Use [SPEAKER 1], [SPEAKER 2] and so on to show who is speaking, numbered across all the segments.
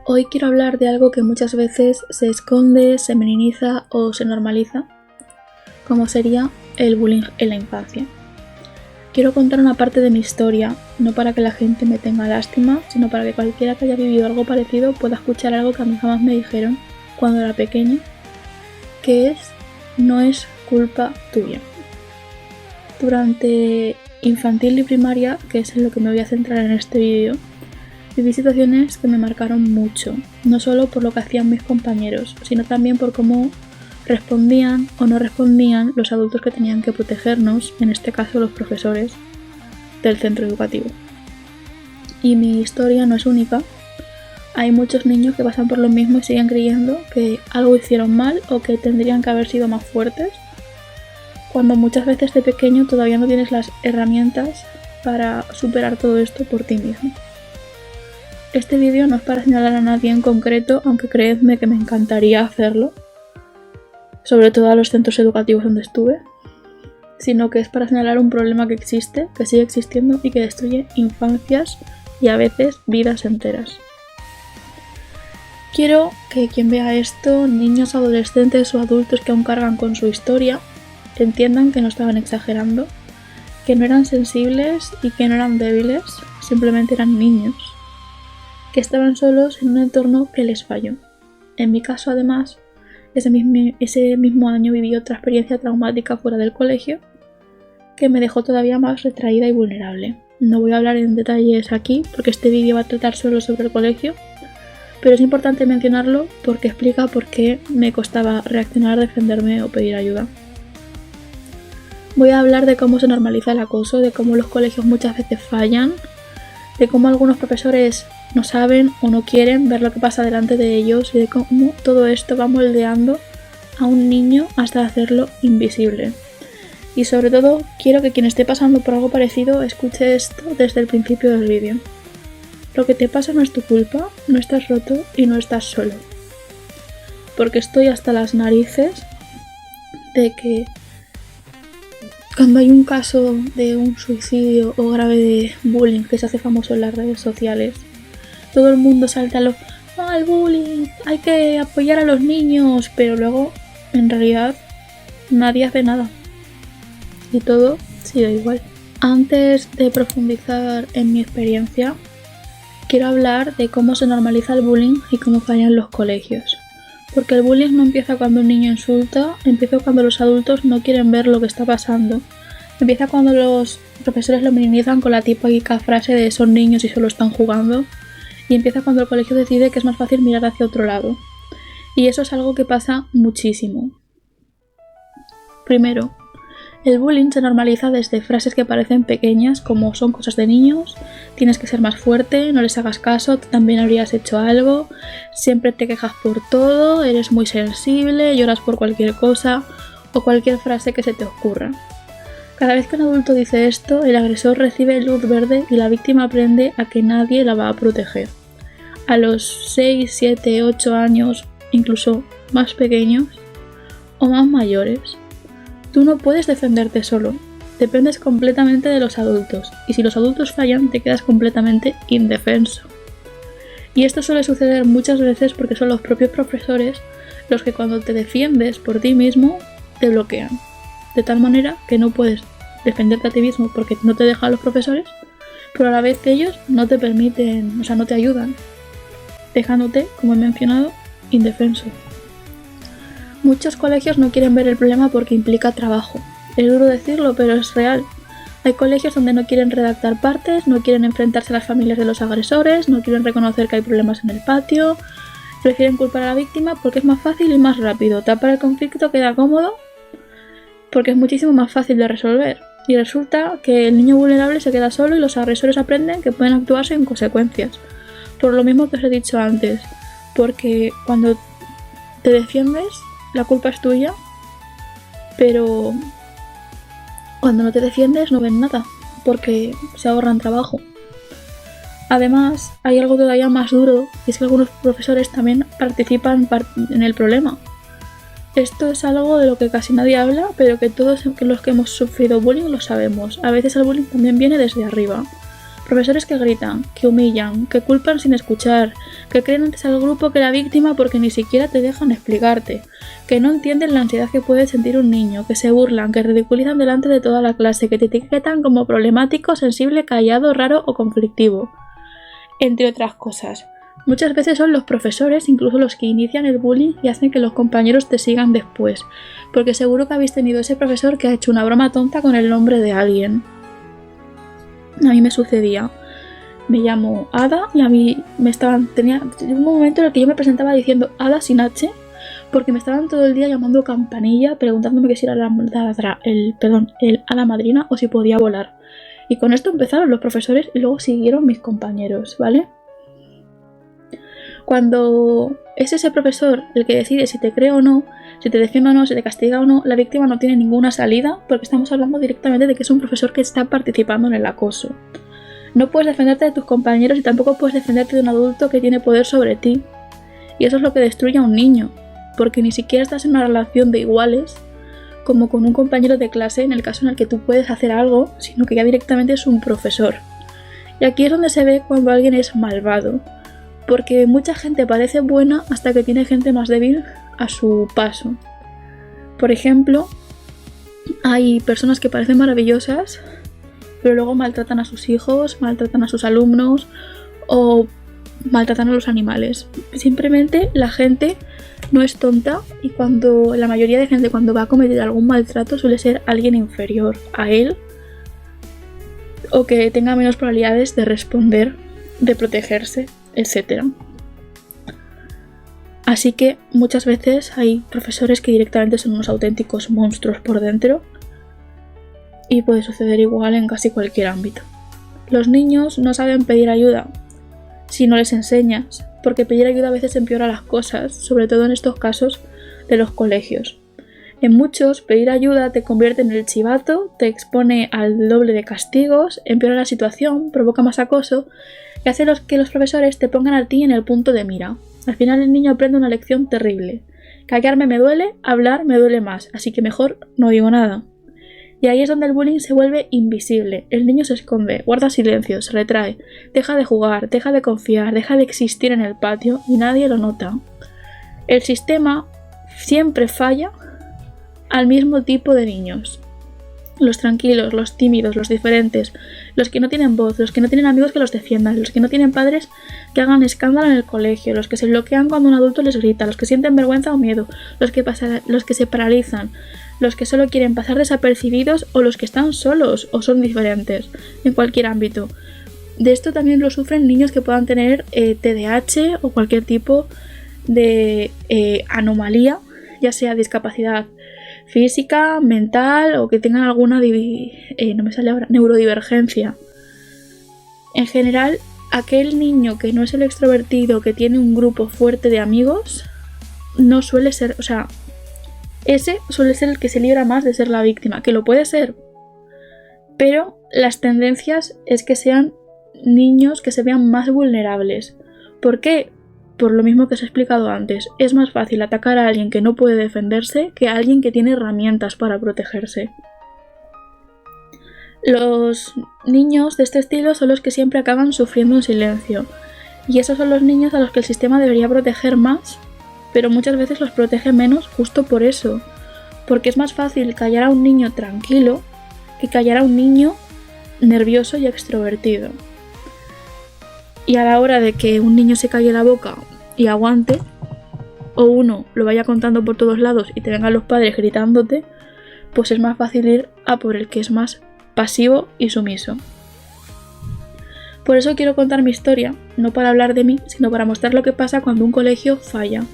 [SPEAKER 1] Hoy quiero hablar de algo que muchas veces se esconde, se minimiza o se normaliza, como sería el bullying en la infancia. Quiero contar una parte de mi historia, no para que la gente me tenga lástima, sino para que cualquiera que haya vivido algo parecido pueda escuchar algo que a mí jamás me dijeron cuando era pequeña, que es: no es culpa tuya. Durante infantil y primaria, que es en lo que me voy a centrar en este vídeo, viví situaciones que me marcaron mucho, no solo por lo que hacían mis compañeros, sino también por cómo respondían o no respondían los adultos que tenían que protegernos, en este caso los profesores del centro educativo. Y mi historia no es única. Hay muchos niños que pasan por lo mismo y siguen creyendo que algo hicieron mal o que tendrían que haber sido más fuertes, cuando muchas veces de pequeño todavía no tienes las herramientas para superar todo esto por ti mismo. Este vídeo no es para señalar a nadie en concreto, aunque creedme que me encantaría hacerlo, sobre todo a los centros educativos donde estuve, sino que es para señalar un problema que existe, que sigue existiendo y que destruye infancias y a veces vidas enteras. Quiero que quien vea esto, niños, adolescentes o adultos que aún cargan con su historia, entiendan que no estaban exagerando, que no eran sensibles y que no eran débiles, simplemente eran niños, que estaban solos en un entorno que les falló. En mi caso, además, ese mismo año viví otra experiencia traumática fuera del colegio que me dejó todavía más retraída y vulnerable. No voy a hablar en detalles aquí porque este vídeo va a tratar solo sobre el colegio, pero es importante mencionarlo porque explica por qué me costaba reaccionar, defenderme o pedir ayuda. Voy a hablar de cómo se normaliza el acoso, de cómo los colegios muchas veces fallan, de cómo algunos profesores no saben o no quieren ver lo que pasa delante de ellos y de cómo todo esto va moldeando a un niño hasta hacerlo invisible. Y sobre todo, quiero que quien esté pasando por algo parecido escuche esto desde el principio del vídeo. Lo que te pasa no es tu culpa, no estás roto y no estás solo. Porque estoy hasta las narices de que cuando hay un caso de un suicidio o grave de bullying que se hace famoso en las redes sociales, todo el mundo salta a lo el bullying, hay que apoyar a los niños, pero luego en realidad nadie hace nada y todo sigue igual. Antes de profundizar en mi experiencia, quiero hablar de cómo se normaliza el bullying y cómo fallan los colegios. Porque el bullying no empieza cuando un niño insulta, empieza cuando los adultos no quieren ver lo que está pasando. Empieza cuando los profesores lo minimizan con la típica frase de son niños y solo están jugando. Y empieza cuando el colegio decide que es más fácil mirar hacia otro lado. Y eso es algo que pasa muchísimo. Primero, el bullying se normaliza desde frases que parecen pequeñas, como son cosas de niños, tienes que ser más fuerte, no les hagas caso, tú también habrías hecho algo, siempre te quejas por todo, eres muy sensible, lloras por cualquier cosa o cualquier frase que se te ocurra. Cada vez que un adulto dice esto, el agresor recibe luz verde y la víctima aprende a que nadie la va a proteger. A los 6, 7, 8 años, incluso más pequeños o más mayores, tú no puedes defenderte solo, dependes completamente de los adultos, y si los adultos fallan te quedas completamente indefenso. Y esto suele suceder muchas veces porque son los propios profesores los que cuando te defiendes por ti mismo te bloquean, de tal manera que no puedes defenderte a ti mismo porque no te dejan los profesores, pero a la vez ellos no te permiten, no te ayudan, dejándote, como he mencionado, indefenso. Muchos colegios no quieren ver el problema porque implica trabajo. Es duro decirlo, pero es real. Hay colegios donde no quieren redactar partes, no quieren enfrentarse a las familias de los agresores, no quieren reconocer que hay problemas en el patio, prefieren culpar a la víctima porque es más fácil y más rápido. Tapar el conflicto queda cómodo porque es muchísimo más fácil de resolver. Y resulta que el niño vulnerable se queda solo y los agresores aprenden que pueden actuarse en consecuencias. Por lo mismo que os he dicho antes, porque cuando te defiendes, la culpa es tuya, pero cuando no te defiendes no ven nada, porque se ahorran trabajo. Además, hay algo todavía más duro, y es que algunos profesores también participan en el problema. Esto es algo de lo que casi nadie habla, pero que todos los que hemos sufrido bullying lo sabemos. A veces el bullying también viene desde arriba, Profesores que gritan, que humillan, que culpan sin escuchar, que creen antes al grupo que la víctima porque ni siquiera te dejan explicarte, que no entienden la ansiedad que puede sentir un niño, que se burlan, que ridiculizan delante de toda la clase, que te etiquetan como problemático, sensible, callado, raro o conflictivo, entre otras cosas. Muchas veces son los profesores incluso los que inician el bullying y hacen que los compañeros te sigan después, porque seguro que habéis tenido ese profesor que ha hecho una broma tonta con el nombre de alguien. A mí me sucedía. Me llamo Ada y a mí tenía un momento en el que yo me presentaba diciendo Ada sin H, porque me estaban todo el día llamando Campanilla, preguntándome que si era el hada madrina o si podía volar. Y con esto empezaron los profesores y luego siguieron mis compañeros, ¿vale? Cuando es ese profesor el que decide si te cree o no, si te defiende o no, si te castiga o no, la víctima no tiene ninguna salida porque estamos hablando directamente de que es un profesor que está participando en el acoso. No puedes defenderte de tus compañeros y tampoco puedes defenderte de un adulto que tiene poder sobre ti. Y eso es lo que destruye a un niño, porque ni siquiera estás en una relación de iguales como con un compañero de clase en el caso en el que tú puedes hacer algo, sino que ya directamente es un profesor. Y aquí es donde se ve cuando alguien es malvado, porque mucha gente parece buena hasta que tiene gente más débil a su paso. Por ejemplo, hay personas que parecen maravillosas, pero luego maltratan a sus hijos, maltratan a sus alumnos o maltratan a los animales. Simplemente la gente no es tonta y la mayoría de gente cuando va a cometer algún maltrato suele ser alguien inferior a él o que tenga menos probabilidades de responder, de protegerse, etc. Así que muchas veces hay profesores que directamente son unos auténticos monstruos por dentro y puede suceder igual en casi cualquier ámbito. Los niños no saben pedir ayuda si no les enseñas, porque pedir ayuda a veces empeora las cosas, sobre todo en estos casos de los colegios. En muchos, pedir ayuda te convierte en el chivato, te expone al doble de castigos, empeora la situación, provoca más acoso y hace que los profesores te pongan a ti en el punto de mira. Al final el niño aprende una lección terrible. Callarme me duele, hablar me duele más, así que mejor no digo nada. Y ahí es donde el bullying se vuelve invisible. El niño se esconde, guarda silencio, se retrae, deja de jugar, deja de confiar, deja de existir en el patio y nadie lo nota. El sistema siempre falla al mismo tipo de niños. Los tranquilos, los tímidos, los diferentes, los que no tienen voz, los que no tienen amigos que los defiendan, los que no tienen padres que hagan escándalo en el colegio, los que se bloquean cuando un adulto les grita, los que sienten vergüenza o miedo, los que se paralizan, los que solo quieren pasar desapercibidos o los que están solos o son diferentes en cualquier ámbito. De esto también lo sufren niños que puedan tener TDAH o cualquier tipo de anomalía, ya sea discapacidad física, mental o que tengan alguna neurodivergencia. En general, aquel niño que no es el extrovertido, que tiene un grupo fuerte de amigos, no suele ser, ese suele ser el que se libra más de ser la víctima, que lo puede ser, pero las tendencias es que sean niños que se vean más vulnerables. ¿Por qué? Por lo mismo que os he explicado antes, es más fácil atacar a alguien que no puede defenderse que a alguien que tiene herramientas para protegerse. Los niños de este estilo son los que siempre acaban sufriendo en silencio, y esos son los niños a los que el sistema debería proteger más, pero muchas veces los protege menos justo por eso, porque es más fácil callar a un niño tranquilo que callar a un niño nervioso y extrovertido. Y a la hora de que un niño se calle la boca y aguante, o uno lo vaya contando por todos lados y te vengan los padres gritándote, pues es más fácil ir a por el que es más pasivo y sumiso. Por eso quiero contar mi historia, no para hablar de mí, sino para mostrar lo que pasa cuando un colegio falla.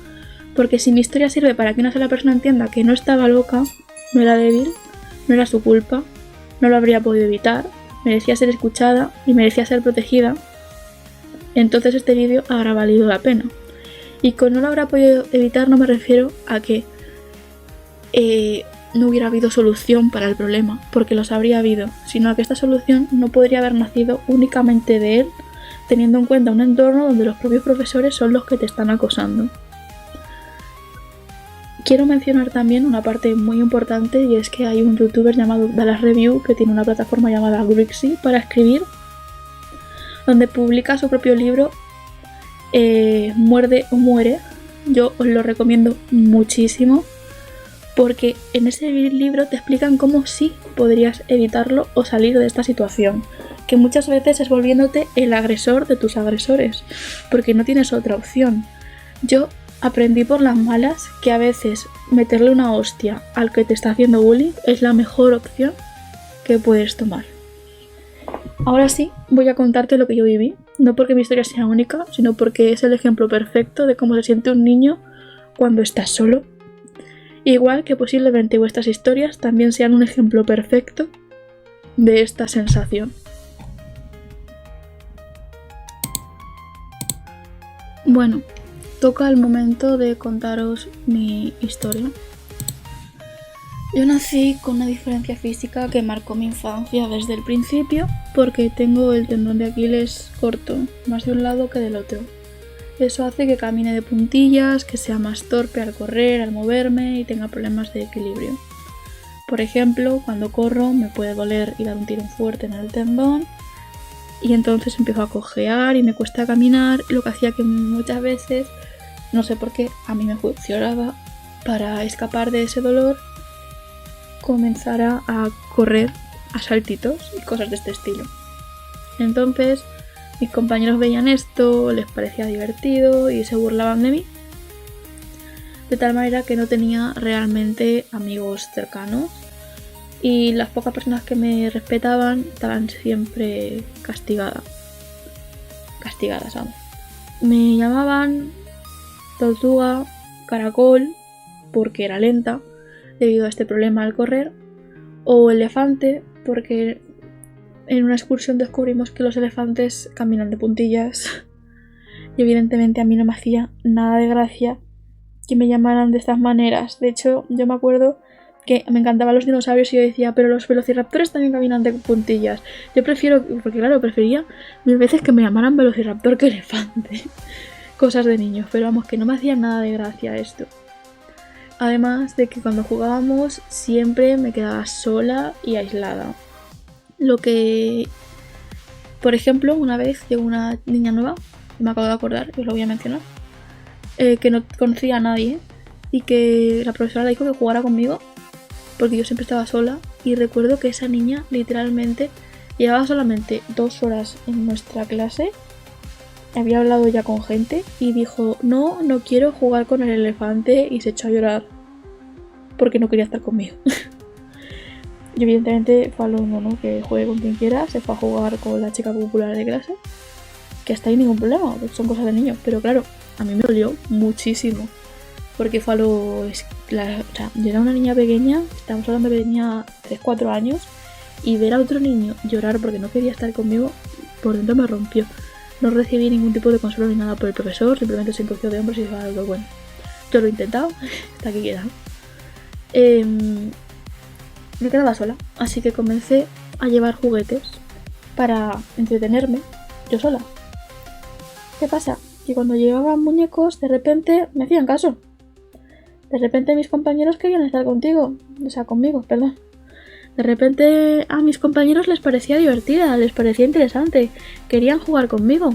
[SPEAKER 1] Porque si mi historia sirve para que una sola persona entienda que no estaba loca, no era débil, no era su culpa, no lo habría podido evitar, merecía ser escuchada y merecía ser protegida, entonces este vídeo habrá valido la pena. Y con no lo habrá podido evitar no me refiero a que no hubiera habido solución para el problema, porque los habría habido, sino a que esta solución no podría haber nacido únicamente de él, teniendo en cuenta un entorno donde los propios profesores son los que te están acosando. Quiero mencionar también una parte muy importante, y es que hay un youtuber llamado Dallas Review que tiene una plataforma llamada Grixie para escribir, donde publica su propio libro Muerde o Muere. Yo os lo recomiendo muchísimo porque en ese libro te explican cómo sí podrías evitarlo o salir de esta situación, que muchas veces es volviéndote el agresor de tus agresores, porque no tienes otra opción. Yo aprendí por las malas que a veces meterle una hostia al que te está haciendo bullying es la mejor opción que puedes tomar. Ahora sí, voy a contarte lo que yo viví, no porque mi historia sea única, sino porque es el ejemplo perfecto de cómo se siente un niño cuando estás solo. Igual que posiblemente vuestras historias también sean un ejemplo perfecto de esta sensación. Bueno, toca el momento de contaros mi historia. Yo nací con una diferencia física que marcó mi infancia desde el principio porque tengo el tendón de Aquiles corto, más de un lado que del otro. Eso hace que camine de puntillas, que sea más torpe al correr, al moverme y tenga problemas de equilibrio. Por ejemplo, cuando corro me puede doler y dar un tirón fuerte en el tendón y entonces empiezo a cojear y me cuesta caminar, lo que hacía que muchas veces, no sé por qué, a mí me funcionaba para escapar de ese dolor, comenzara a correr a saltitos y cosas de este estilo. Entonces mis compañeros veían esto, les parecía divertido y se burlaban de mí, de tal manera que no tenía realmente amigos cercanos y las pocas personas que me respetaban estaban siempre castigadas, vamos. Me llamaban tortuga, caracol, porque era lenta debido a este problema al correr, o elefante, porque en una excursión descubrimos que los elefantes caminan de puntillas y evidentemente a mí no me hacía nada de gracia que me llamaran de estas maneras. De hecho, yo me acuerdo que me encantaban los dinosaurios y yo decía, pero los velociraptores también caminan de puntillas. Yo prefiero, porque claro, prefería mil veces que me llamaran velociraptor que elefante. Cosas de niños, pero vamos, que no me hacía nada de gracia esto. Además de que cuando jugábamos siempre me quedaba sola y aislada. Lo que, por ejemplo, una vez llegó una niña nueva, me acabo de acordar, y os lo voy a mencionar, que no conocía a nadie y que la profesora le dijo que jugara conmigo porque yo siempre estaba sola y recuerdo que esa niña literalmente llevaba solamente 2 horas en nuestra clase, había hablado ya con gente y dijo no quiero jugar con el elefante y se echó a llorar porque no quería estar conmigo. Y evidentemente fue alumno, ¿no? Que juegue con quien quiera, se fue a jugar con la chica popular de clase, que hasta ahí ningún problema, son cosas de niños, pero claro, a mí me dolió muchísimo, porque fue o sea, yo era una niña pequeña, estamos hablando que tenía 3-4 años, y ver a otro niño llorar porque no quería estar conmigo, por dentro me rompió. No recibí ningún tipo de consuelo ni nada por el profesor, simplemente se encogió de hombros y dijo algo bueno. Yo lo he intentado, hasta aquí queda. Me quedaba sola, así que comencé a llevar juguetes para entretenerme yo sola. ¿Qué pasa? Que cuando llevaban muñecos, de repente me hacían caso. De repente mis compañeros querían estar conmigo. De repente a mis compañeros les parecía divertida, les parecía interesante, querían jugar conmigo.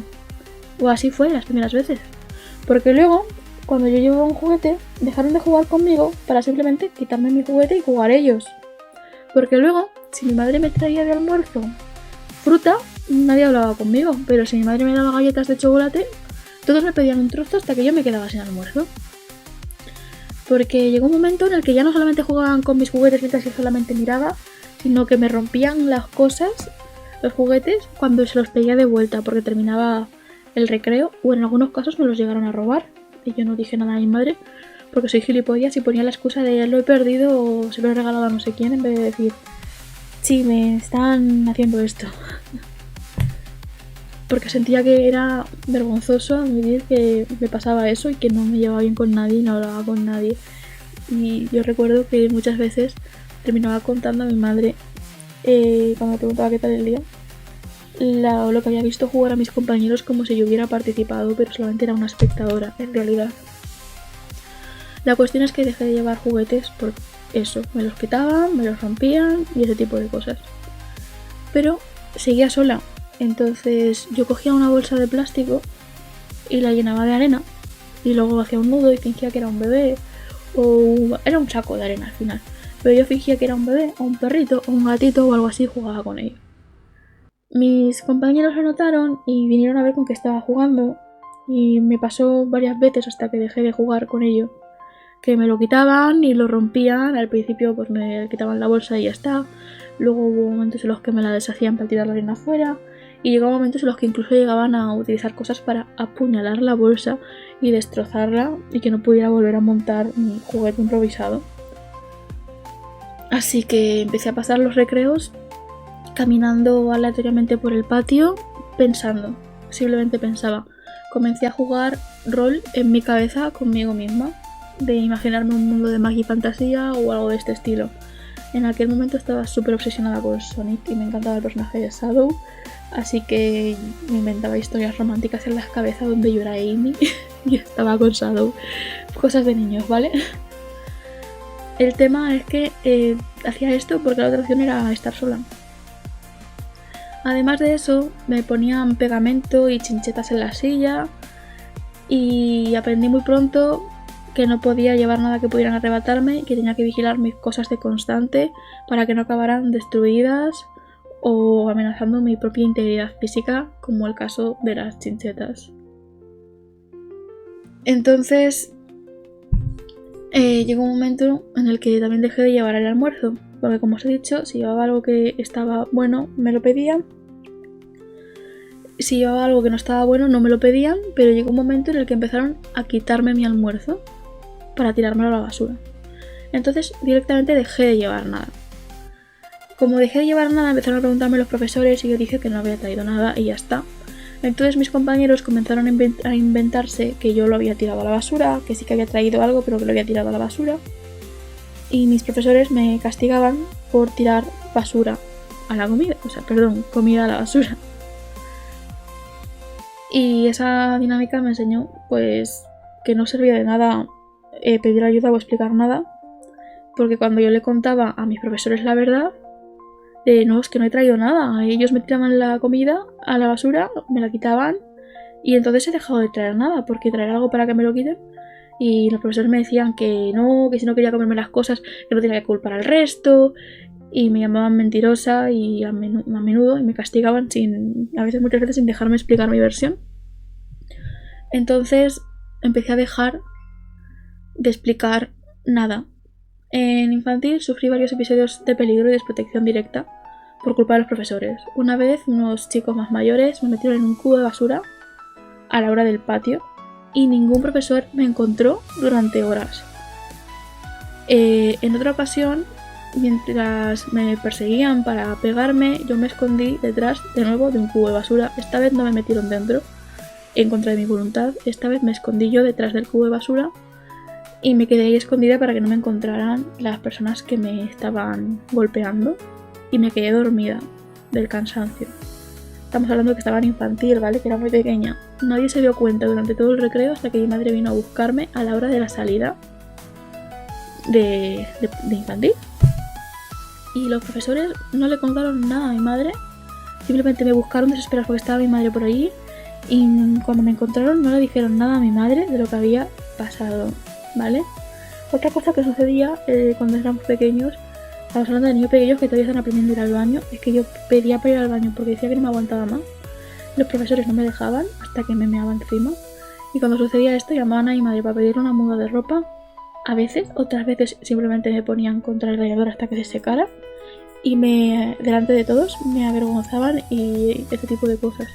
[SPEAKER 1] O así fue las primeras veces. Porque luego, cuando yo llevaba un juguete, dejaron de jugar conmigo para simplemente quitarme mi juguete y jugar ellos. Porque luego, si mi madre me traía de almuerzo fruta, nadie hablaba conmigo. Pero si mi madre me daba galletas de chocolate, todos me pedían un trozo hasta que yo me quedaba sin almuerzo. Porque llegó un momento en el que ya no solamente jugaban con mis juguetes mientras yo solamente miraba, sino que me rompían las cosas, los juguetes, cuando se los pedía de vuelta porque terminaba el recreo, o en algunos casos me los llegaron a robar. Y yo no dije nada a mi madre porque soy gilipollas y ponía la excusa de lo he perdido o se lo he regalado a no sé quién en vez de decir sí, me están haciendo esto. Porque sentía que era vergonzoso admitir que me pasaba eso y que no me llevaba bien con nadie y no hablaba con nadie. Y yo recuerdo que muchas veces terminaba contando a mi madre, cuando me preguntaba qué tal el día, lo que había visto jugar a mis compañeros como si yo hubiera participado, pero solamente era una espectadora, en realidad. La cuestión es que dejé de llevar juguetes por eso, me los quitaban, me los rompían y ese tipo de cosas. Pero seguía sola Entonces yo cogía una bolsa de plástico y la llenaba de arena y luego hacía un nudo y fingía que era un bebé o era un saco de arena al final. Pero yo fingía que era un bebé o un perrito o un gatito o algo así y jugaba con ello. Mis compañeros lo notaron y vinieron a ver con qué estaba jugando y me pasó varias veces hasta que dejé de jugar con ello. Que me lo quitaban y lo rompían, al principio pues me quitaban la bolsa y ya está. Luego hubo momentos en los que me la deshacían para tirar la arena afuera y llegaban momentos en los que incluso llegaban a utilizar cosas para apuñalar la bolsa y destrozarla y que no pudiera volver a montar mi juguete improvisado. Así que empecé a pasar los recreos caminando aleatoriamente por el patio pensando, simplemente pensaba. Comencé a jugar rol en mi cabeza conmigo misma, de imaginarme un mundo de magia y fantasía o algo de este estilo. En aquel momento estaba súper obsesionada con Sonic y me encantaba el personaje de Shadow, así que me inventaba historias románticas en la cabeza donde yo era Amy y estaba con Shadow. Cosas de niños, ¿vale? El tema es que hacía esto porque la otra opción era estar sola. Además de eso, me ponían pegamento y chinchetas en la silla y aprendí muy pronto que no podía llevar nada que pudieran arrebatarme, que tenía que vigilar mis cosas de constante para que no acabaran destruidas o amenazando mi propia integridad física, como el caso de las chinchetas. Entonces, llegó un momento en el que también dejé de llevar el almuerzo, porque como os he dicho, si llevaba algo que estaba bueno, me lo pedían. Si llevaba algo que no estaba bueno, no me lo pedían, pero llegó un momento en el que empezaron a quitarme mi almuerzo para tirármelo a la basura. Entonces directamente dejé de llevar nada. Como dejé de llevar nada, empezaron a preguntarme los profesores y yo dije que no había traído nada y ya está. Entonces mis compañeros comenzaron a inventarse que yo lo había tirado a la basura, que sí que había traído algo pero que lo había tirado a la basura. Y mis profesores me castigaban por tirar basura a la comida, comida a la basura. Y esa dinámica me enseñó pues que no servía de nada pedir ayuda o explicar nada, porque cuando yo le contaba a mis profesores la verdad, no, es que no he traído nada, ellos me tiraban la comida a la basura, me la quitaban y entonces he dejado de traer nada, porque traer algo para que me lo quiten. Y los profesores me decían que no, que si no quería comerme las cosas que no tenía que culpar al resto, y me llamaban mentirosa y a menudo y me castigaban muchas veces sin dejarme explicar mi versión. Entonces empecé a dejar de explicar nada. En infantil sufrí varios episodios de peligro y desprotección directa por culpa de los profesores. Una vez unos chicos más mayores me metieron en un cubo de basura a la hora del patio y ningún profesor me encontró durante horas. En otra ocasión, mientras me perseguían para pegarme, yo me escondí detrás de nuevo de un cubo de basura. Esta vez no me metieron dentro en contra de mi voluntad. Esta vez me escondí yo detrás del cubo de basura y me quedé ahí escondida para que no me encontraran las personas que me estaban golpeando y me quedé dormida del cansancio. Estamos hablando de que estaba en infantil, ¿vale? Que era muy pequeña. Nadie se dio cuenta durante todo el recreo hasta que mi madre vino a buscarme a la hora de la salida de infantil. Y los profesores no le contaron nada a mi madre, simplemente me buscaron desesperados porque estaba mi madre por allí y cuando me encontraron no le dijeron nada a mi madre de lo que había pasado, ¿vale? Otra cosa que sucedía cuando éramos pequeños, estamos hablando de niños pequeños que todavía están aprendiendo a ir al baño, es que yo pedía para ir al baño porque decía que no me aguantaba más. Los profesores no me dejaban hasta que me meaba encima y cuando sucedía esto llamaban a mi madre para pedirle una muda de ropa. A veces, otras veces simplemente me ponían contra el radiador hasta que se secara y delante de todos me avergonzaban y ese tipo de cosas.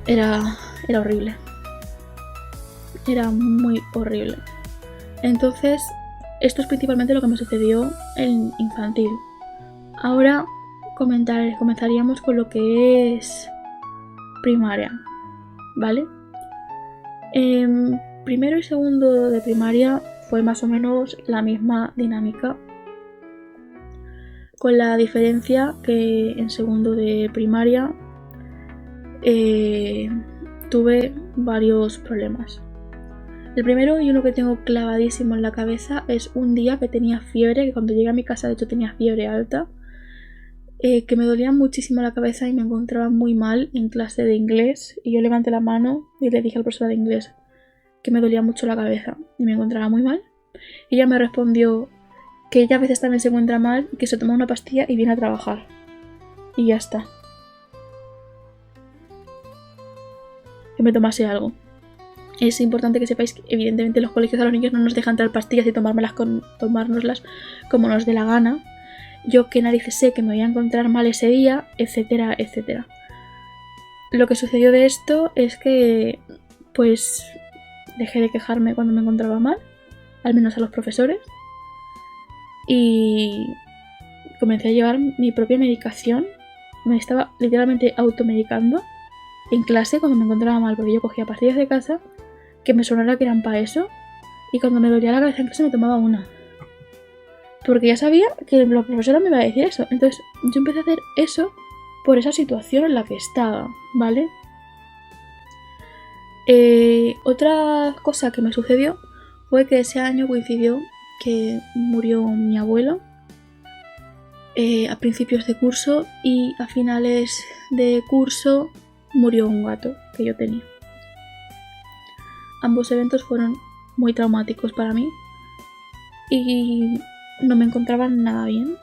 [SPEAKER 1] Era horrible. Era muy horrible. Entonces, esto es principalmente lo que me sucedió en infantil. Ahora comenzaríamos con lo que es primaria, ¿vale? Primero y segundo de primaria fue más o menos la misma dinámica, con la diferencia que en segundo de primaria tuve varios problemas. El primero y uno que tengo clavadísimo en la cabeza es un día que tenía fiebre, que cuando llegué a mi casa de hecho tenía fiebre alta. que me dolía muchísimo la cabeza y me encontraba muy mal en clase de inglés. Y yo levanté la mano y le dije al profesor de inglés que me dolía mucho la cabeza y me encontraba muy mal. Y ella me respondió que ella a veces también se encuentra mal, que se toma una pastilla y viene a trabajar. Y ya está. Que me tomase algo. Es importante que sepáis que evidentemente los colegios a los niños no nos dejan traer pastillas y tomárnoslas como nos dé la gana. Yo qué narices sé que me voy a encontrar mal ese día, etcétera, etcétera. Lo que sucedió de esto es que pues dejé de quejarme cuando me encontraba mal, al menos a los profesores, y comencé a llevar mi propia medicación. Me estaba literalmente automedicando en clase cuando me encontraba mal, porque yo cogía pastillas de casa que me sonara que eran para eso, y cuando me dolía la cabeza en clase me tomaba una. Porque ya sabía que la profesora me iba a decir eso. Entonces yo empecé a hacer eso por esa situación en la que estaba, ¿vale? Otra cosa que me sucedió fue que ese año coincidió que murió mi abuelo a principios de curso, y a finales de curso murió un gato que yo tenía. Ambos eventos fueron muy traumáticos para mí y no me encontraba nada bien.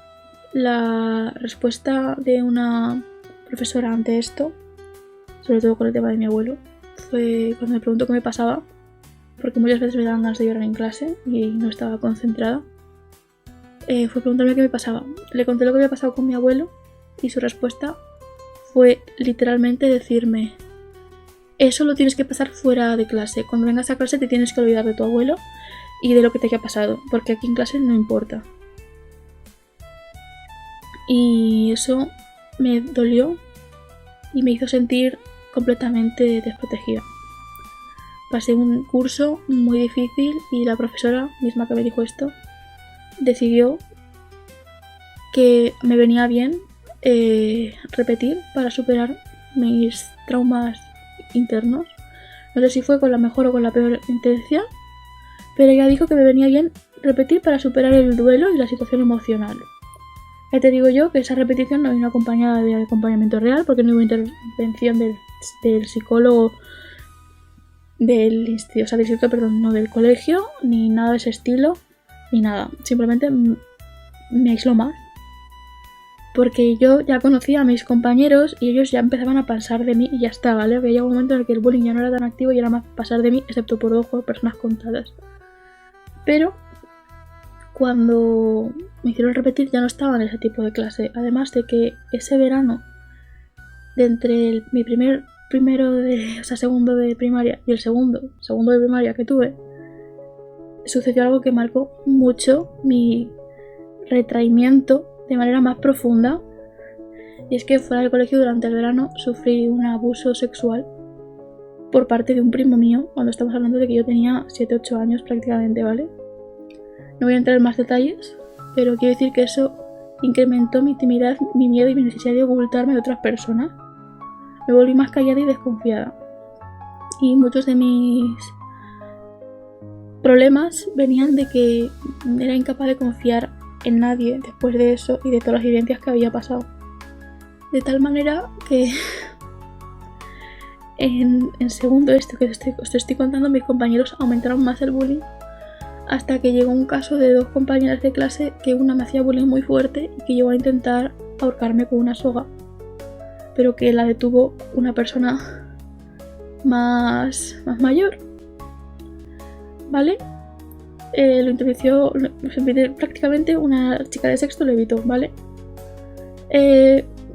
[SPEAKER 1] La respuesta de una profesora ante esto, sobre todo con el tema de mi abuelo, fue cuando me preguntó qué me pasaba, porque muchas veces me daban ganas de llorar en clase y no estaba concentrada. Fue preguntarme qué me pasaba. Le conté lo que había pasado con mi abuelo y su respuesta fue literalmente decirme: eso lo tienes que pasar fuera de clase. Cuando vengas a clase te tienes que olvidar de tu abuelo y de lo que te haya pasado, porque aquí en clase no importa. Y eso me dolió y me hizo sentir completamente desprotegida. Pasé un curso muy difícil y la profesora misma que me dijo esto decidió que me venía bien repetir para superar mis traumas internos. No sé si fue con la mejor o con la peor intención, pero ella dijo que me venía bien repetir para superar el duelo y la situación emocional. Ya te digo yo que esa repetición no vino acompañada de acompañamiento real, porque no hubo intervención del psicólogo del instituto, no del colegio, ni nada de ese estilo, ni nada. Simplemente me aisló más, porque yo ya conocía a mis compañeros y ellos ya empezaban a pasar de mí y ya está, ¿vale? Había llegado un momento en el que el bullying ya no era tan activo y era más pasar de mí, excepto por 2 personas contadas. Pero cuando me hicieron repetir ya no estaba en ese tipo de clase. Además de que ese verano, de entre mi segundo de primaria y el segundo de primaria que tuve, sucedió algo que marcó mucho mi retraimiento de manera más profunda. Y es que fuera del colegio durante el verano sufrí un abuso sexual por parte de un primo mío, cuando estamos hablando de que yo tenía 7-8 años prácticamente, ¿vale? No voy a entrar en más detalles, pero quiero decir que eso incrementó mi timidez, mi miedo y mi necesidad de ocultarme de otras personas. Me volví más callada y desconfiada. Y muchos de mis problemas venían de que era incapaz de confiar en nadie después de eso y de todas las vivencias que había pasado. De tal manera que en segundo esto que os estoy contando, mis compañeros aumentaron más el bullying, hasta que llegó un caso de 2 compañeras de clase que una me hacía bullying muy fuerte y que llegó a intentar ahorcarme con una soga, pero que la detuvo una persona más mayor, ¿vale? Lo intervenció prácticamente una chica de sexto, lo evitó, ¿vale?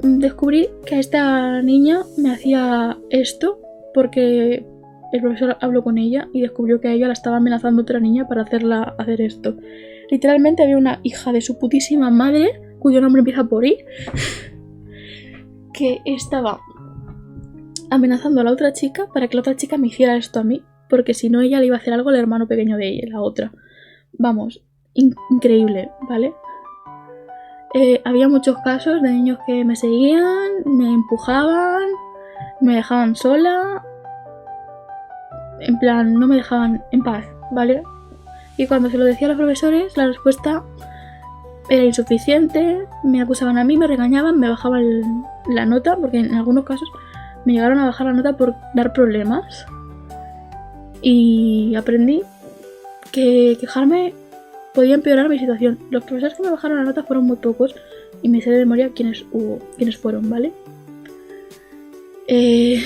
[SPEAKER 1] Descubrí que a esta niña me hacía esto porque el profesor habló con ella y descubrió que a ella la estaba amenazando otra niña para hacerla hacer esto. Literalmente había una hija de su putísima madre, cuyo nombre empieza por I, que estaba amenazando a la otra chica para que la otra chica me hiciera esto a mí, porque si no ella le iba a hacer algo al hermano pequeño de ella, la otra. Vamos, increíble, ¿vale? Había muchos casos de niños que me seguían, me empujaban, me dejaban sola, en plan, no me dejaban en paz, ¿vale? Y cuando se lo decía a los profesores, la respuesta era insuficiente, me acusaban a mí, me regañaban, me bajaban la nota, porque en algunos casos me llegaron a bajar la nota por dar problemas. Y aprendí que quejarme podía empeorar mi situación. Los profesores que me bajaron la nota fueron muy pocos y me sé de memoria quiénes fueron, ¿vale? He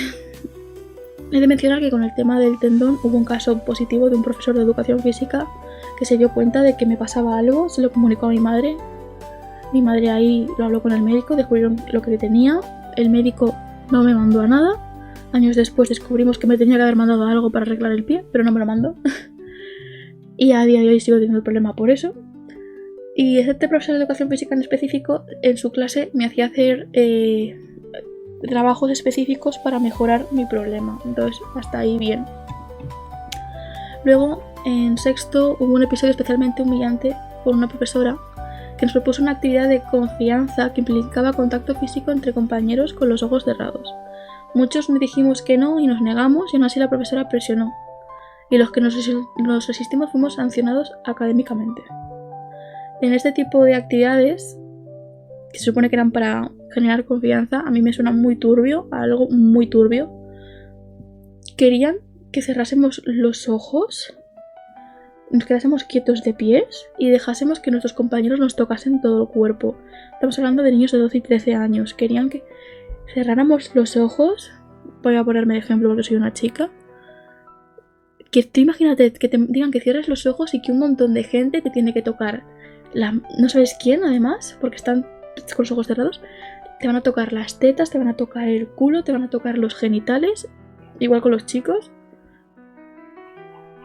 [SPEAKER 1] de mencionar que con el tema del tendón hubo un caso positivo de un profesor de educación física que se dio cuenta de que me pasaba algo, se lo comunicó a mi madre. Mi madre ahí lo habló con el médico, descubrieron lo que tenía. El médico no me mandó a nada. Años después descubrimos que me tenía que haber mandado algo para arreglar el pie, pero no me lo mandó. Y a día de hoy sigo teniendo el problema por eso. Y este profesor de educación física en específico, en su clase me hacía hacer trabajos específicos para mejorar mi problema. Entonces, hasta ahí bien. Luego, en sexto, hubo un episodio especialmente humillante con una profesora que nos propuso una actividad de confianza que implicaba contacto físico entre compañeros con los ojos cerrados. Muchos me dijimos que no y nos negamos, y aún así la profesora presionó. Y los que nos resistimos fuimos sancionados académicamente. En este tipo de actividades, que se supone que eran para generar confianza, a mí me suena muy turbio, algo muy turbio. Querían que cerrásemos los ojos, nos quedásemos quietos de pies y dejásemos que nuestros compañeros nos tocasen todo el cuerpo. Estamos hablando de niños de 12 y 13 años. Querían que cerráramos los ojos. Voy a ponerme de ejemplo porque soy una chica. Que tú imagínate que te digan que cierres los ojos y que un montón de gente te tiene que tocar. No sabes quién, además, porque están con los ojos cerrados. Te van a tocar las tetas, te van a tocar el culo, te van a tocar los genitales. Igual con los chicos.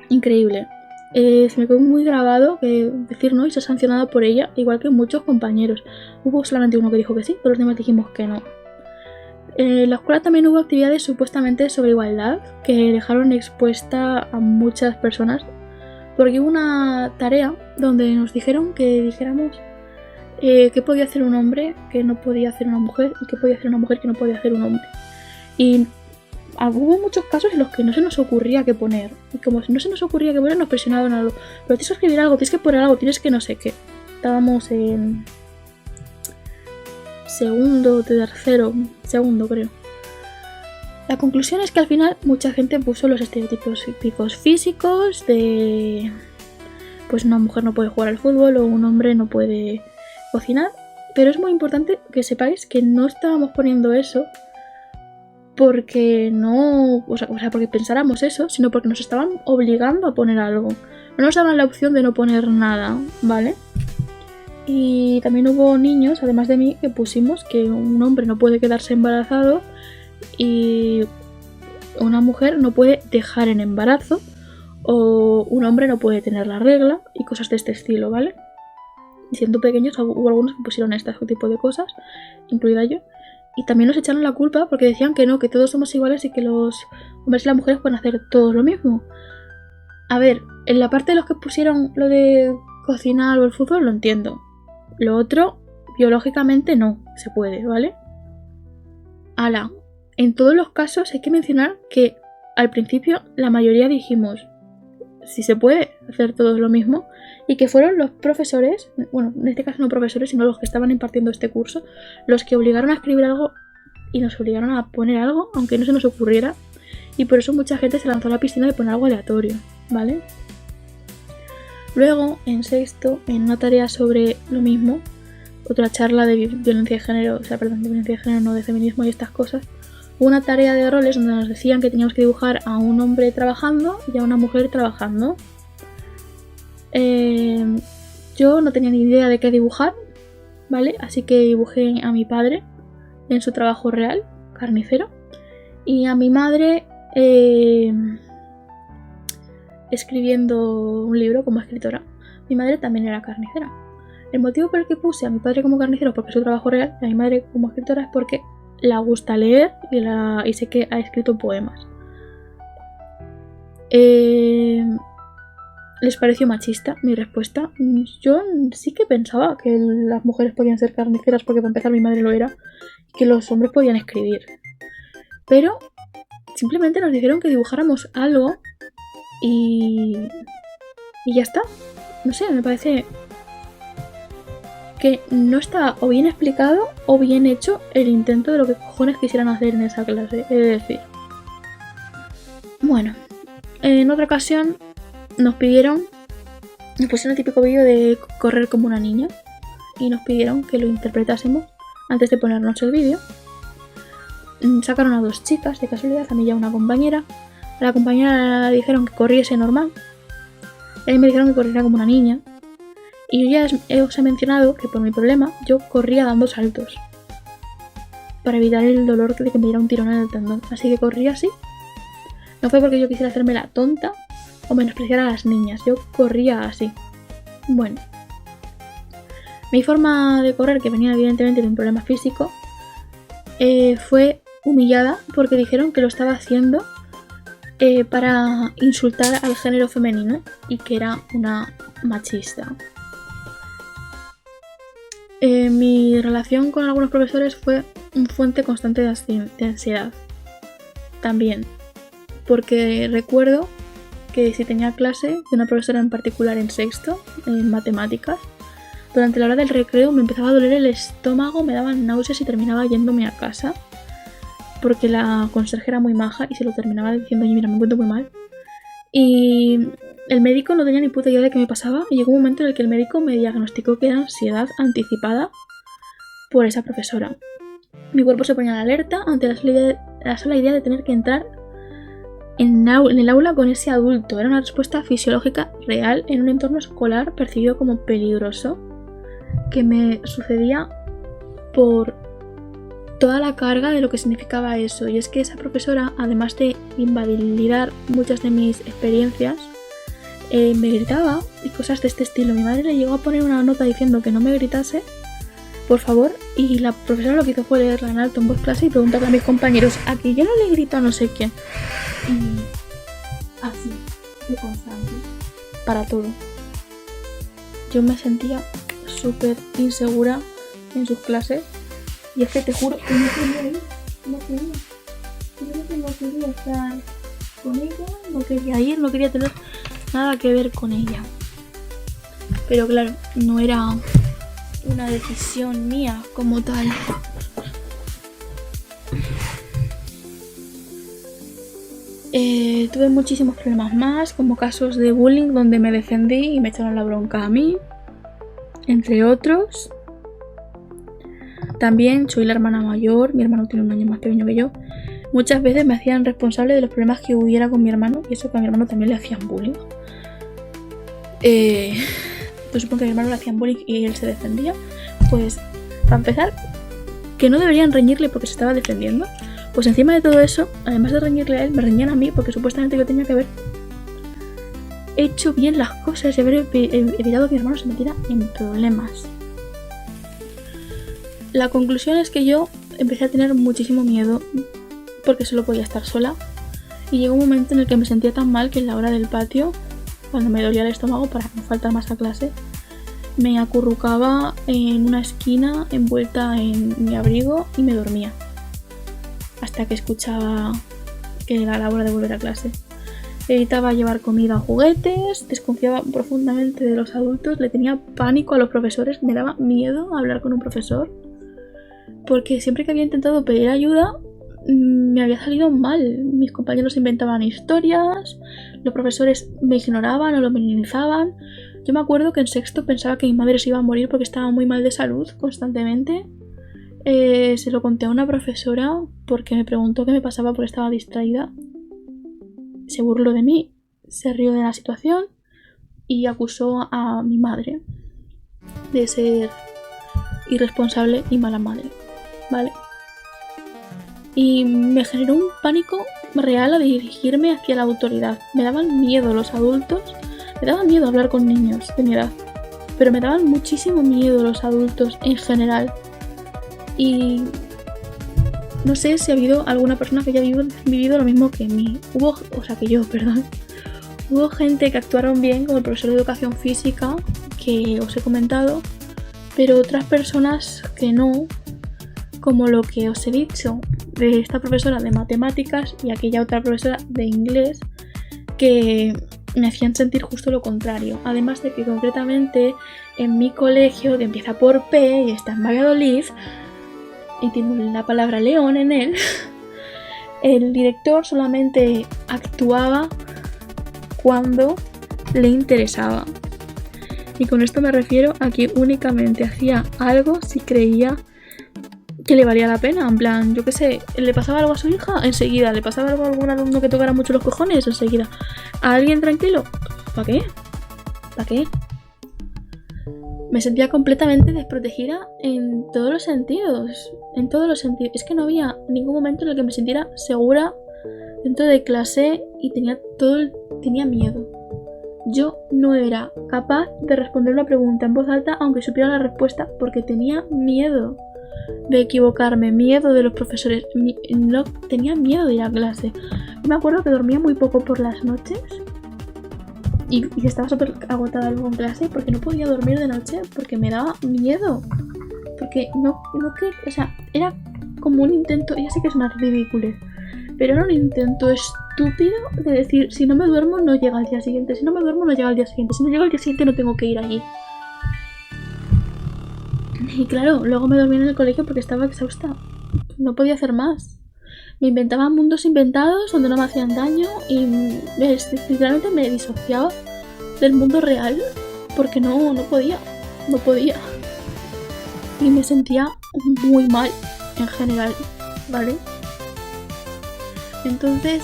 [SPEAKER 1] Increíble. Se me quedó muy grabado que decir no y ser sancionado por ella, igual que muchos compañeros. Hubo solamente uno que dijo que sí, pero los demás dijimos que no. En la escuela también hubo actividades supuestamente sobre igualdad que dejaron expuesta a muchas personas, porque hubo una tarea donde nos dijeron que dijéramos qué podía hacer un hombre que no podía hacer una mujer y qué podía hacer una mujer que no podía hacer un hombre. Y hubo muchos casos en los que no se nos ocurría qué poner. Y como no se nos ocurría qué poner, nos presionaron algo. Pero tienes que escribir algo, tienes que poner algo, tienes que no sé qué. Estábamos en segundo creo. La conclusión es que al final mucha gente puso los estereotipos físicos de pues una mujer no puede jugar al fútbol o un hombre no puede cocinar, pero es muy importante que sepáis que no estábamos poniendo eso porque no, o sea, porque pensáramos eso, sino porque nos estaban obligando a poner algo. No nos daban la opción de no poner nada, ¿vale? Y también hubo niños, además de mí, que pusimos que un hombre no puede quedarse embarazado y una mujer no puede dejar en embarazo, o un hombre no puede tener la regla y cosas de este estilo, ¿vale? Y siendo pequeños hubo algunos que pusieron este tipo de cosas, incluida yo, y también nos echaron la culpa porque decían que no, que todos somos iguales y que los hombres y las mujeres pueden hacer todo lo mismo. A ver, en la parte de los que pusieron lo de cocinar o el fútbol lo entiendo. Lo otro, biológicamente no se puede, ¿vale? En todos los casos hay que mencionar que al principio la mayoría dijimos si se puede hacer todo lo mismo, y que fueron los profesores, bueno, en este caso no profesores, sino los que estaban impartiendo este curso, los que obligaron a escribir algo y nos obligaron a poner algo, aunque no se nos ocurriera, y por eso mucha gente se lanzó a la piscina de poner algo aleatorio, ¿vale? Luego, en sexto, en una tarea sobre lo mismo, otra charla de violencia de género, de violencia de género, no de feminismo y estas cosas, hubo una tarea de roles donde nos decían que teníamos que dibujar a un hombre trabajando y a una mujer trabajando. Yo no tenía ni idea de qué dibujar, ¿vale? Así que dibujé a mi padre en su trabajo real, carnicero, y a mi madre escribiendo un libro como escritora. Mi madre también era carnicera. El motivo por el que puse a mi padre como carnicero porque es su trabajo real y a mi madre como escritora es porque la gusta leer y sé que ha escrito poemas. ¿Les pareció machista mi respuesta? Yo sí que pensaba que las mujeres podían ser carniceras porque para empezar mi madre lo era, y que los hombres podían escribir. Pero simplemente nos dijeron que dibujáramos algo y ya está. No sé, me parece porque no estaba o bien explicado o bien hecho el intento de lo que cojones quisieran hacer en esa clase. Es decir, bueno, en otra ocasión nos pusieron el típico vídeo de correr como una niña y nos pidieron que lo interpretásemos antes de ponernos el vídeo. Sacaron a 2 chicas, de casualidad, a mí y a una compañera. A la compañera le dijeron que corriese normal. Y a mí me dijeron que corriera como una niña. Y yo ya os he mencionado que por mi problema yo corría dando saltos. Para evitar el dolor de que me diera un tirón en el tendón. Así que corría así. No fue porque yo quisiera hacerme la tonta o menospreciar a las niñas. Yo corría así. Bueno. Mi forma de correr, que venía evidentemente de un problema físico, fue humillada porque dijeron que lo estaba haciendo para insultar al género femenino y que era una machista. Mi relación con algunos profesores fue una fuente constante de ansiedad. También, porque recuerdo que si tenía clase de una profesora en particular en sexto, en matemáticas, durante la hora del recreo me empezaba a doler el estómago, me daban náuseas y terminaba yéndome a casa. Porque la conserje era muy maja y se lo terminaba diciendo, oye, mira, me encuentro muy mal. Y el médico no tenía ni puta idea de qué me pasaba. Y llegó un momento en el que el médico me diagnosticó que era ansiedad anticipada por esa profesora. Mi cuerpo se ponía en alerta ante la sola idea de tener que entrar en el aula con ese adulto. Era una respuesta fisiológica real en un entorno escolar percibido como peligroso, que me sucedía por toda la carga de lo que significaba eso. Y es que esa profesora, además de invalidar muchas de mis experiencias, me gritaba y cosas de este estilo. Mi madre le llegó a poner una nota diciendo que no me gritase, por favor, y la profesora lo que hizo fue leerla en alto en voz clase y preguntarle a mis compañeros, ¿a que yo no le grito a no sé quién? Y así, de constante, para todo. Yo me sentía súper insegura en sus clases. Y es que te juro que no quería ir, no quería. Yo no quería estar con ella, no quería ir, no quería tener nada que ver con ella. Pero claro, no era una decisión mía como tal. Tuve muchísimos problemas más, como casos de bullying donde me defendí y me echaron la bronca a mí, entre otros. También soy la hermana mayor, mi hermano tiene un año más pequeño que yo. Muchas veces me hacían responsable de los problemas que hubiera con mi hermano, y eso que a mi hermano también le hacían bullying. Pues supongo que a mi hermano le hacían bullying y él se defendía. Pues, para empezar, que no deberían reñirle porque se estaba defendiendo. Pues encima de todo eso, además de reñirle a él, me reñían a mí porque supuestamente yo tenía que haber hecho bien las cosas y haber evitado que mi hermano se metiera en problemas. La conclusión es que yo empecé a tener muchísimo miedo porque solo podía estar sola y llegó un momento en el que me sentía tan mal que en la hora del patio, cuando me dolía el estómago para no faltar más a clase, me acurrucaba en una esquina envuelta en mi abrigo y me dormía hasta que escuchaba que era la hora de volver a clase. Evitaba llevar comida o juguetes, desconfiaba profundamente de los adultos, le tenía pánico a los profesores, me daba miedo hablar con un profesor. Porque siempre que había intentado pedir ayuda, me había salido mal. Mis compañeros inventaban historias, los profesores me ignoraban o lo minimizaban. Yo me acuerdo que en sexto pensaba que mi madre se iba a morir porque estaba muy mal de salud constantemente. Se lo conté a una profesora porque me preguntó qué me pasaba porque estaba distraída. Se burló de mí, se rió de la situación y acusó a mi madre de ser irresponsable y mala madre. ¿Vale? Y me generó un pánico real a dirigirme hacia la autoridad. Me daban miedo los adultos, me daba miedo hablar con niños de mi edad, pero me daban muchísimo miedo los adultos en general. Y no sé si ha habido alguna persona que haya vivido lo mismo que mí. Hubo gente que actuaron bien, como el profesor de educación física que os he comentado, pero otras personas que no, como lo que os he dicho de esta profesora de matemáticas y aquella otra profesora de inglés que me hacían sentir justo lo contrario. Además de que concretamente en mi colegio, que empieza por P y está en Valladolid, y tiene la palabra León en él, el director solamente actuaba cuando le interesaba. Y con esto me refiero a que únicamente hacía algo si creía que le valía la pena. En plan, yo qué sé, ¿le pasaba algo a su hija? Enseguida. ¿Le pasaba algo a algún alumno que tocara mucho los cojones? Enseguida. ¿A alguien tranquilo? ¿Para qué? ¿Para qué? Me sentía completamente desprotegida en todos los sentidos. En todos los sentidos. Es que no había ningún momento en el que me sintiera segura dentro de clase y tenía miedo. Yo no era capaz de responder una pregunta en voz alta aunque supiera la respuesta porque tenía miedo de equivocarme, miedo de los profesores, no tenía miedo de ir a clase. Me acuerdo que dormía muy poco por las noches y estaba súper agotada luego en clase porque no podía dormir de noche porque me daba miedo. Porque o sea, era como un intento, ya sé que es una ridícula, pero era un intento estúpido de decir, si no me duermo no llega al día siguiente, si no me duermo no llega al día siguiente, si no llega al día siguiente no tengo que ir allí. Y claro, luego me dormí en el colegio porque estaba exhausta, no podía hacer más. Me inventaba mundos inventados donde no me hacían daño y literalmente me disociaba del mundo real porque no podía. Y me sentía muy mal en general, ¿vale? Entonces,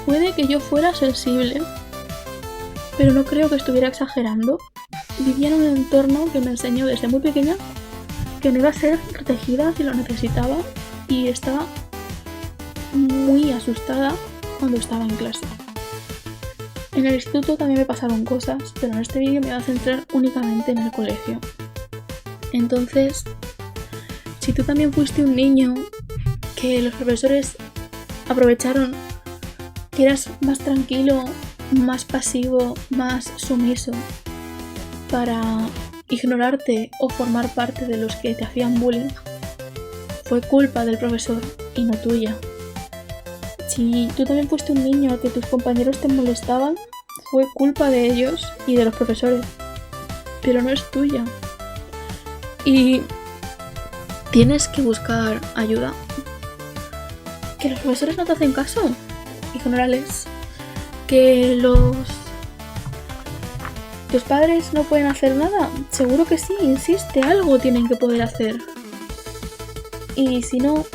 [SPEAKER 1] puede que yo fuera sensible, pero no creo que estuviera exagerando. Vivía en un entorno que me enseñó desde muy pequeña que no iba a ser protegida si lo necesitaba y estaba muy asustada cuando estaba en clase. En el instituto también me pasaron cosas, pero en este vídeo me voy a centrar únicamente en el colegio. Entonces, si tú también fuiste un niño que los profesores aprovecharon que eras más tranquilo, más pasivo, más sumiso para ignorarte o formar parte de los que te hacían bullying, fue culpa del profesor y no tuya. Si tú también fuiste un niño que tus compañeros te molestaban, fue culpa de ellos y de los profesores, pero no es tuya. Y tienes que buscar ayuda. Que los profesores no te hacen caso, ignórales. Que tus padres no pueden hacer nada, seguro que sí, insiste, algo tienen que poder hacer. Y si no,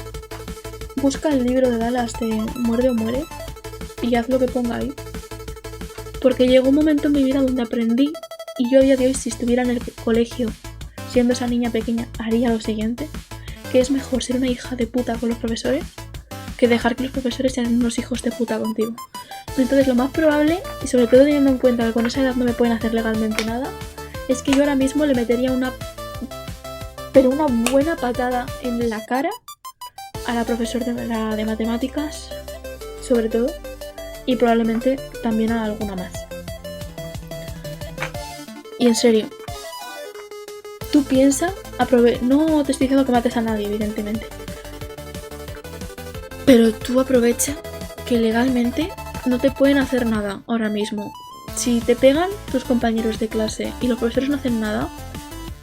[SPEAKER 1] busca el libro de Dallas de Muerde o Muere y haz lo que ponga ahí. Porque llegó un momento en mi vida donde aprendí, y yo a día de hoy, si estuviera en el colegio siendo esa niña pequeña, haría lo siguiente: que es mejor ser una hija de puta con los profesores que dejar que los profesores sean unos hijos de puta contigo. Entonces lo más probable, y sobre todo teniendo en cuenta que con esa edad no me pueden hacer legalmente nada, es que yo ahora mismo le metería una buena patada en la cara a la profesora de matemáticas, sobre todo, y probablemente también a alguna más. Y en serio, tú piensa, no te estoy diciendo que mates a nadie, evidentemente, pero tú aprovecha que legalmente no te pueden hacer nada ahora mismo. Si te pegan tus compañeros de clase y los profesores no hacen nada,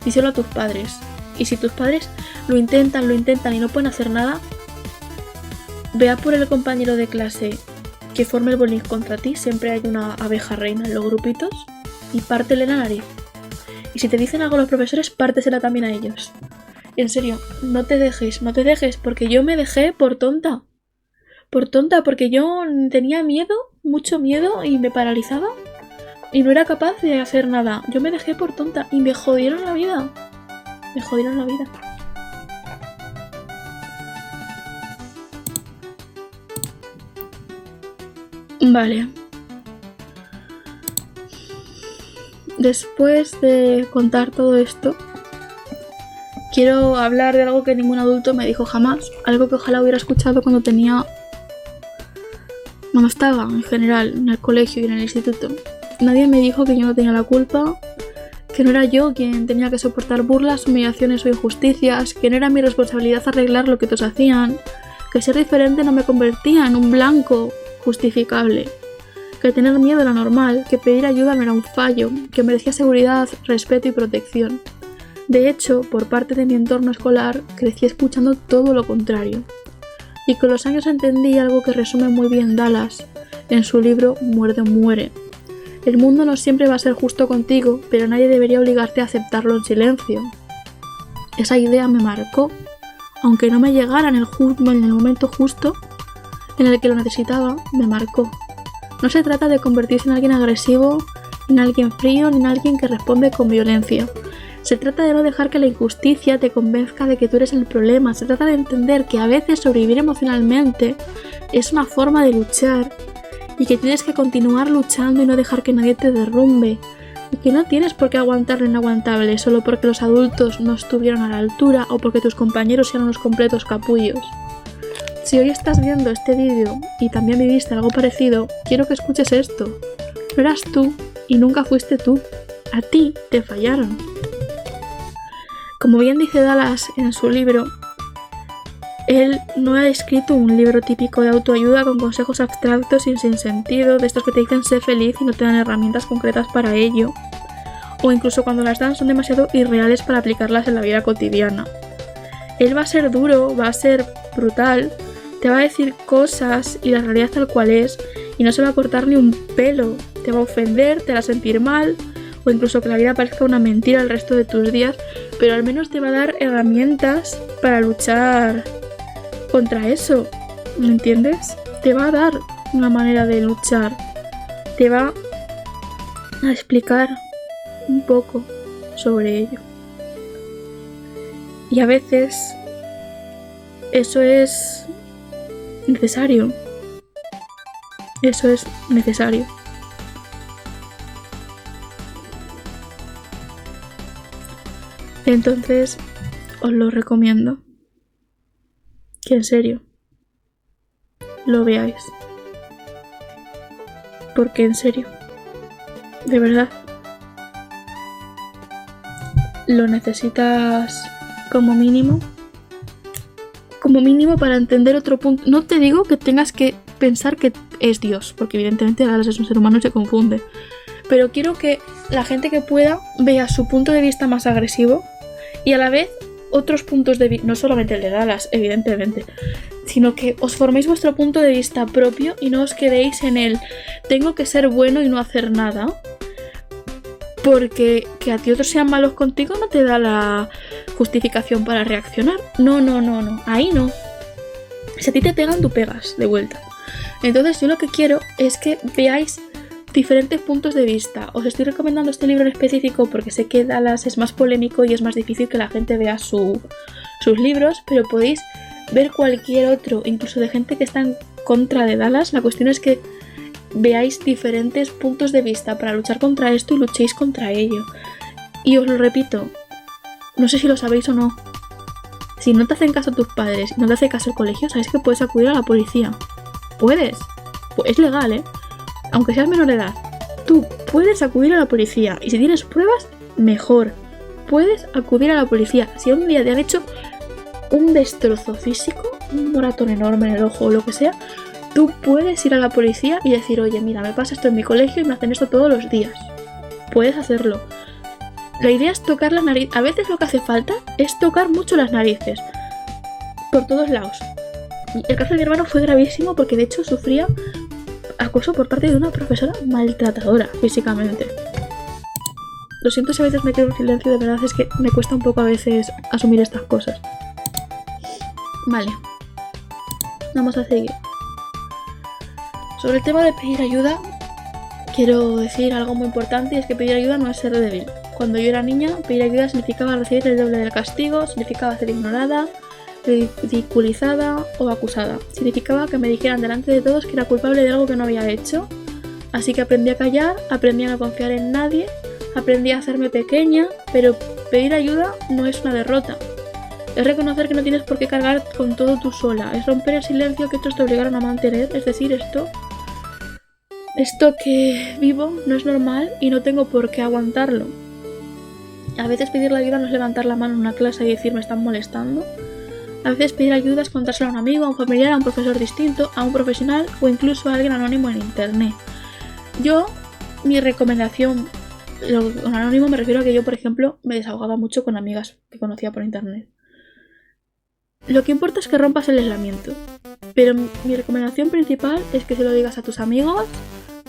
[SPEAKER 1] díselo a tus padres. Y si tus padres lo intentan y no pueden hacer nada, ve a por el compañero de clase que forme el bullying contra ti, siempre hay una abeja reina en los grupitos, y pártele la nariz. Y si te dicen algo los profesores, pártesela también a ellos. En serio, no te dejes, porque yo me dejé por tonta, porque yo tenía miedo, mucho miedo, y me paralizaba y no era capaz de hacer nada. Yo me dejé por tonta y me jodieron la vida. Vale. Después de contar todo esto, quiero hablar de algo que ningún adulto me dijo jamás, algo que ojalá hubiera escuchado cuando estaba en general en el colegio y en el instituto. Nadie me dijo que yo no tenía la culpa, que no era yo quien tenía que soportar burlas, humillaciones o injusticias, que no era mi responsabilidad arreglar lo que todos hacían, que ser diferente no me convertía en un blanco justificable. que tener miedo era normal, que pedir ayuda no era un fallo, que merecía seguridad, respeto y protección. De hecho, por parte de mi entorno escolar, crecí escuchando todo lo contrario. Y con los años entendí algo que resume muy bien Dallas en su libro Muerde o muere. El mundo no siempre va a ser justo contigo, pero nadie debería obligarte a aceptarlo en silencio. Esa idea me marcó, aunque no me llegara en el momento justo en el que lo necesitaba, me marcó. No se trata de convertirse en alguien agresivo, ni en alguien frío, ni en alguien que responde con violencia. Se trata de no dejar que la injusticia te convenzca de que tú eres el problema. Se trata de entender que a veces sobrevivir emocionalmente es una forma de luchar y que tienes que continuar luchando y no dejar que nadie te derrumbe. Y que no tienes por qué aguantar lo inaguantable solo porque los adultos no estuvieron a la altura o porque tus compañeros eran unos completos capullos. Si hoy estás viendo este vídeo y también viviste algo parecido, quiero que escuches esto. No eras tú y nunca fuiste tú. A ti te fallaron. Como bien dice Dallas en su libro, él no ha escrito un libro típico de autoayuda con consejos abstractos y sin sentido, de estos que te dicen sé feliz y no te dan herramientas concretas para ello. O incluso cuando las dan son demasiado irreales para aplicarlas en la vida cotidiana. Él va a ser duro, va a ser brutal, te va a decir cosas y la realidad tal cual es y no se va a cortar ni un pelo. Te va a ofender, te va a sentir mal o incluso que la vida parezca una mentira el resto de tus días, pero al menos te va a dar herramientas para luchar contra eso, ¿me entiendes? Te va a dar una manera de luchar, te va a explicar un poco sobre ello. Y a veces eso es necesario. Eso es necesario. Entonces, os lo recomiendo. Que en serio lo veáis. Porque en serio, de verdad, lo necesitas como mínimo para entender otro punto. No te digo que tengas que pensar que es Dios, porque evidentemente Dallas es un ser humano y se confunde. Pero quiero que la gente que pueda vea su punto de vista más agresivo y a la vez otros puntos de vista, no solamente el de Dallas, evidentemente, sino que os forméis vuestro punto de vista propio y no os quedéis en el tengo que ser bueno y no hacer nada, porque que a ti otros sean malos contigo no te da la justificación para reaccionar. No, ahí no. Si a ti te pegan, tú pegas de vuelta. Entonces yo lo que quiero es que veáis diferentes puntos de vista. Os estoy recomendando este libro en específico porque sé que Dallas es más polémico y es más difícil que la gente vea sus libros, pero podéis ver cualquier otro, incluso de gente que está en contra de Dallas. La cuestión es que veáis diferentes puntos de vista para luchar contra esto y luchéis contra ello. Y os lo repito, no sé si lo sabéis o no, si no te hacen caso tus padres y no te hace caso el colegio, sabéis que puedes acudir a la policía. Puedes, es legal, aunque seas menor de edad, tú puedes acudir a la policía y si tienes pruebas, mejor. Puedes acudir a la policía. Si un día te han hecho un destrozo físico, un moratón enorme en el ojo o lo que sea, tú puedes ir a la policía y decir, oye, mira, me pasa esto en mi colegio y me hacen esto todos los días. Puedes hacerlo. La idea es tocar la nariz. A veces lo que hace falta es tocar mucho las narices. Por todos lados. El caso de mi hermano fue gravísimo porque de hecho sufría acoso por parte de una profesora maltratadora físicamente. Lo siento si a veces me quedo en silencio, de verdad es que me cuesta un poco a veces asumir estas cosas. Vale. Vamos a seguir. Sobre el tema de pedir ayuda, quiero decir algo muy importante y es que pedir ayuda no es ser débil. Cuando yo era niña, pedir ayuda significaba recibir el doble del castigo, significaba ser ignorada, ridiculizada o acusada. Significaba que me dijeran delante de todos que era culpable de algo que no había hecho. Así que aprendí a callar, aprendí a no confiar en nadie, aprendí a hacerme pequeña, pero pedir ayuda no es una derrota. Es reconocer que no tienes por qué cargar con todo tú sola, es romper el silencio que otros te obligaron a mantener, es decir, esto que vivo no es normal y no tengo por qué aguantarlo. A veces pedir la ayuda no es levantar la mano en una clase y decir me están molestando. A veces pedir ayuda es contárselo a un amigo, a un familiar, a un profesor distinto, a un profesional o incluso a alguien anónimo en internet. Mi recomendación, con anónimo me refiero a que yo, por ejemplo, me desahogaba mucho con amigas que conocía por internet. Lo que importa es que rompas el aislamiento. Pero mi recomendación principal es que se lo digas a tus amigos,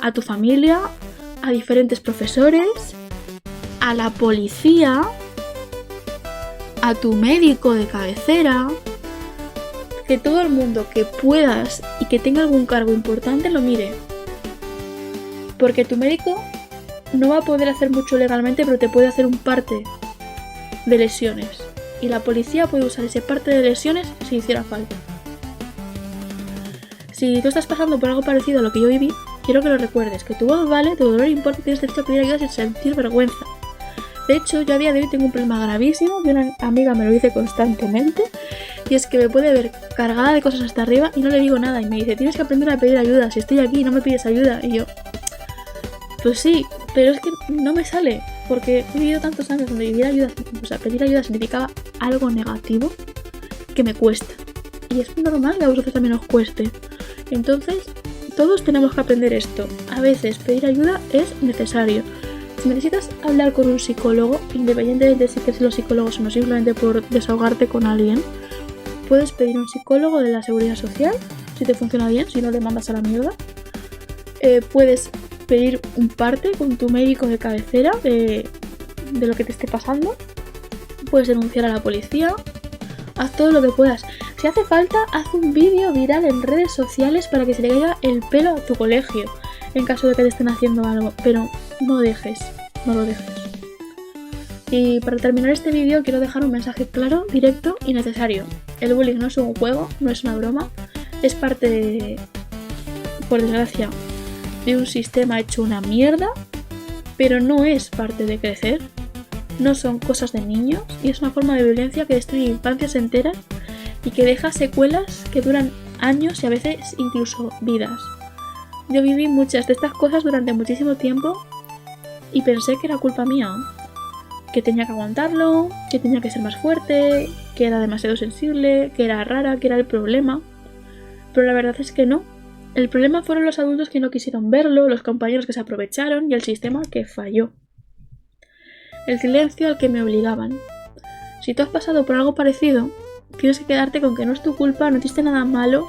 [SPEAKER 1] a tu familia, a diferentes profesores, a la policía, a tu médico de cabecera, que todo el mundo que puedas y que tenga algún cargo importante lo mire. Porque tu médico no va a poder hacer mucho legalmente, pero te puede hacer un parte de lesiones. Y la policía puede usar ese parte de lesiones si hiciera falta. Si tú estás pasando por algo parecido a lo que yo viví, quiero que lo recuerdes, que tu voz vale, tu dolor importa y tienes derecho a pedir ayuda sin sentir vergüenza. De hecho, yo a día de hoy tengo un problema gravísimo, que una amiga me lo dice constantemente, y es que me puede ver cargada de cosas hasta arriba y no le digo nada, y me dice, tienes que aprender a pedir ayuda, si estoy aquí no me pides ayuda, y yo, pues sí, pero es que no me sale, porque he vivido tantos años donde pedir ayuda significaba algo negativo que me cuesta, y es normal que a vosotros también os cueste. Entonces, todos tenemos que aprender esto, a veces pedir ayuda es necesario. Si necesitas hablar con un psicólogo, independientemente de si quieres los psicólogos o no, simplemente por desahogarte con alguien, puedes pedir un psicólogo de la Seguridad Social, si te funciona bien, si no le mandas a la mierda. Puedes pedir un parte con tu médico de cabecera de lo que te esté pasando. Puedes denunciar a la policía. Haz todo lo que puedas. Si hace falta, haz un vídeo viral en redes sociales para que se le caiga el pelo a tu colegio, en caso de que te estén haciendo algo, pero no lo dejes. Y para terminar este vídeo quiero dejar un mensaje claro, directo y necesario. El bullying no es un juego, no es una broma, es parte, por desgracia, de un sistema hecho una mierda, pero no es parte de crecer, no son cosas de niños y es una forma de violencia que destruye infancias enteras y que deja secuelas que duran años y a veces incluso vidas. Yo viví muchas de estas cosas durante muchísimo tiempo y pensé que era culpa mía, que tenía que aguantarlo, que tenía que ser más fuerte, que era demasiado sensible, que era rara, que era el problema. Pero la verdad es que no. El problema fueron los adultos que no quisieron verlo, los compañeros que se aprovecharon y el sistema que falló. El silencio al que me obligaban. Si tú has pasado por algo parecido, tienes que quedarte con que no es tu culpa, no hiciste nada malo,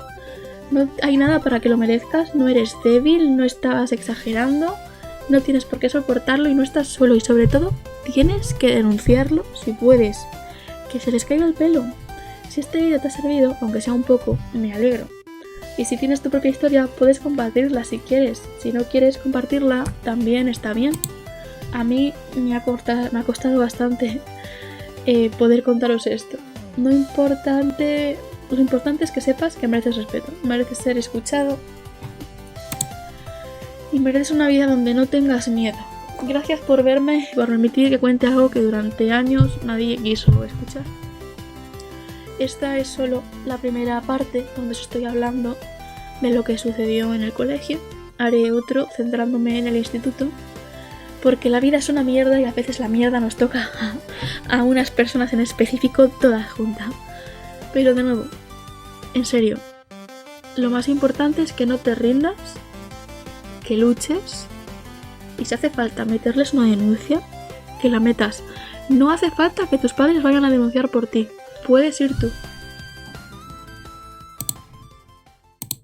[SPEAKER 1] no hay nada para que lo merezcas, no eres débil, no estás exagerando, no tienes por qué soportarlo y no estás solo. Y sobre todo, tienes que denunciarlo si puedes. Que se les caiga el pelo. Si este vídeo te ha servido, aunque sea un poco, me alegro. Y si tienes tu propia historia, puedes compartirla si quieres. Si no quieres compartirla, también está bien. A mí me ha costado bastante poder contaros esto. Lo importante es que sepas que mereces respeto, mereces ser escuchado y mereces una vida donde no tengas miedo. Gracias por verme y por permitir que cuente algo que durante años nadie quiso escuchar. Esta es solo la primera parte donde os estoy hablando de lo que sucedió en el colegio. Haré otro centrándome en el instituto, porque la vida es una mierda y a veces la mierda nos toca a unas personas en específico todas juntas. Pero de nuevo, en serio, lo más importante es que no te rindas, que luches y si hace falta meterles una denuncia, que la metas. No hace falta que tus padres vayan a denunciar por ti, puedes ir tú.